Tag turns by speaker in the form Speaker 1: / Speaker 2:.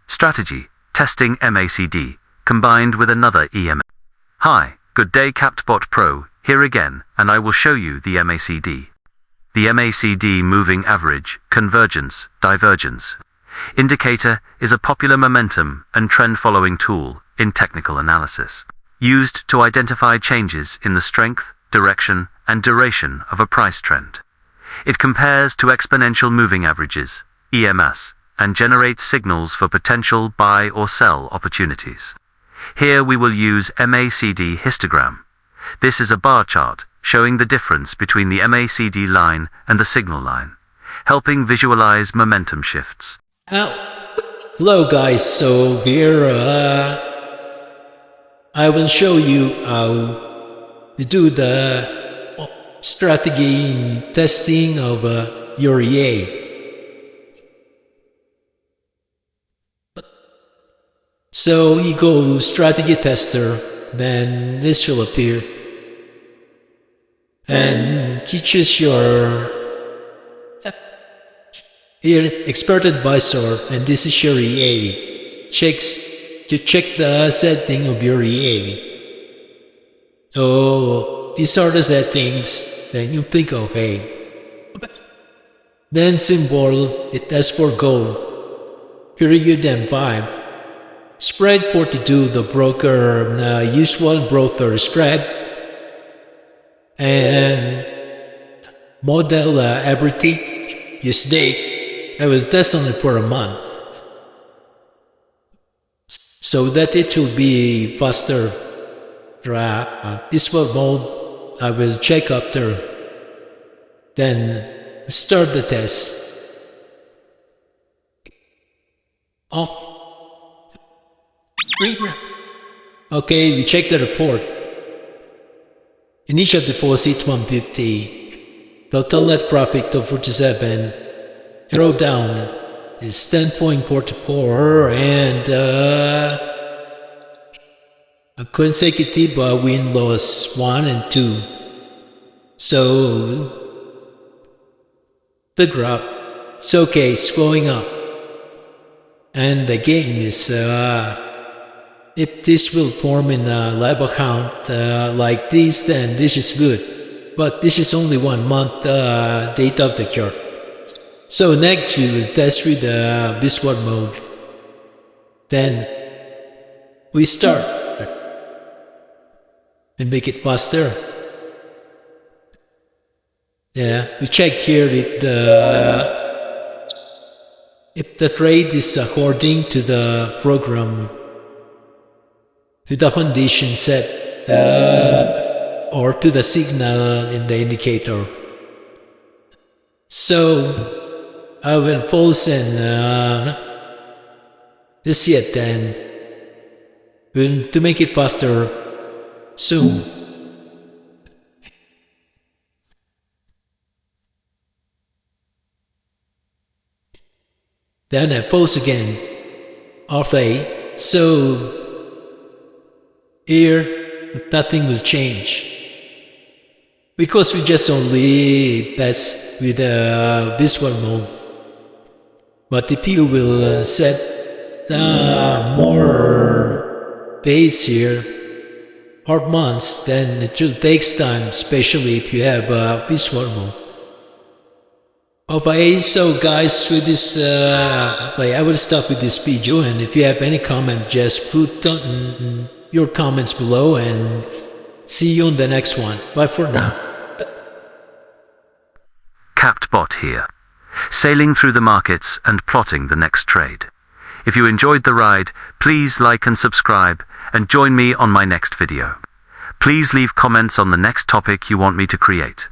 Speaker 1: Strategy, testing MACD, combined with another EMA. Hi, good day CaptBot Pro, here again, and I will show you the MACD. The MACD moving average, convergence, divergence indicator is a popular momentum and trend following tool in technical analysis, used to identify changes in the strength, direction, and duration of a price trend. It compares to exponential moving averages, EMS, and generates signals for potential buy or sell opportunities. Here we will use MACD histogram. This is a bar chart showing the difference between the MACD line and the signal line, helping visualize momentum shifts.
Speaker 2: Hello guys, so here I will show you how to do the strategy in testing of your EA. So you go strategy tester, then this will appear, and you choose your expert advisor, and this is your EA. You check the setting of your EA. So these are the settings. Then you click OK. Then symbol, it asks for gold. Period and 5. Spread 42, the broker, usual broker spread. And model everything. Use date. I will test on it for a month, so that it will be faster. This mode I will check after, then start the test. Okay, we check the report. Initial deposit 150, total net profit of 47. Arrow down is 10.44, and a consecutive win-loss 1 and 2. So the graph, it's okay, it's going up. And the game is, if this will form in a live account like this, then this is good. But this is only 1 month data of the chart. So next we will test with the visual mode. Then we start and make it faster. Yeah, we check here if the trade is according to the program, to the condition set, or to the signal in the indicator. So I will pause and this yet then to make it faster soon. Then I pause again. Okay, so here nothing will change, because we just only test with the visual mode. But if you will set more days here or months, then it will take time, especially if you have a visual mode. Okay, so guys, with this, I will stop with this video, and if you have any comment, just put your comments below, and see you on the next one. Bye for now.
Speaker 1: CaptBot here, sailing through the markets and plotting the next trade. If you enjoyed the ride, please like and subscribe, and join me on my next video. Please leave comments on the next topic you want me to create.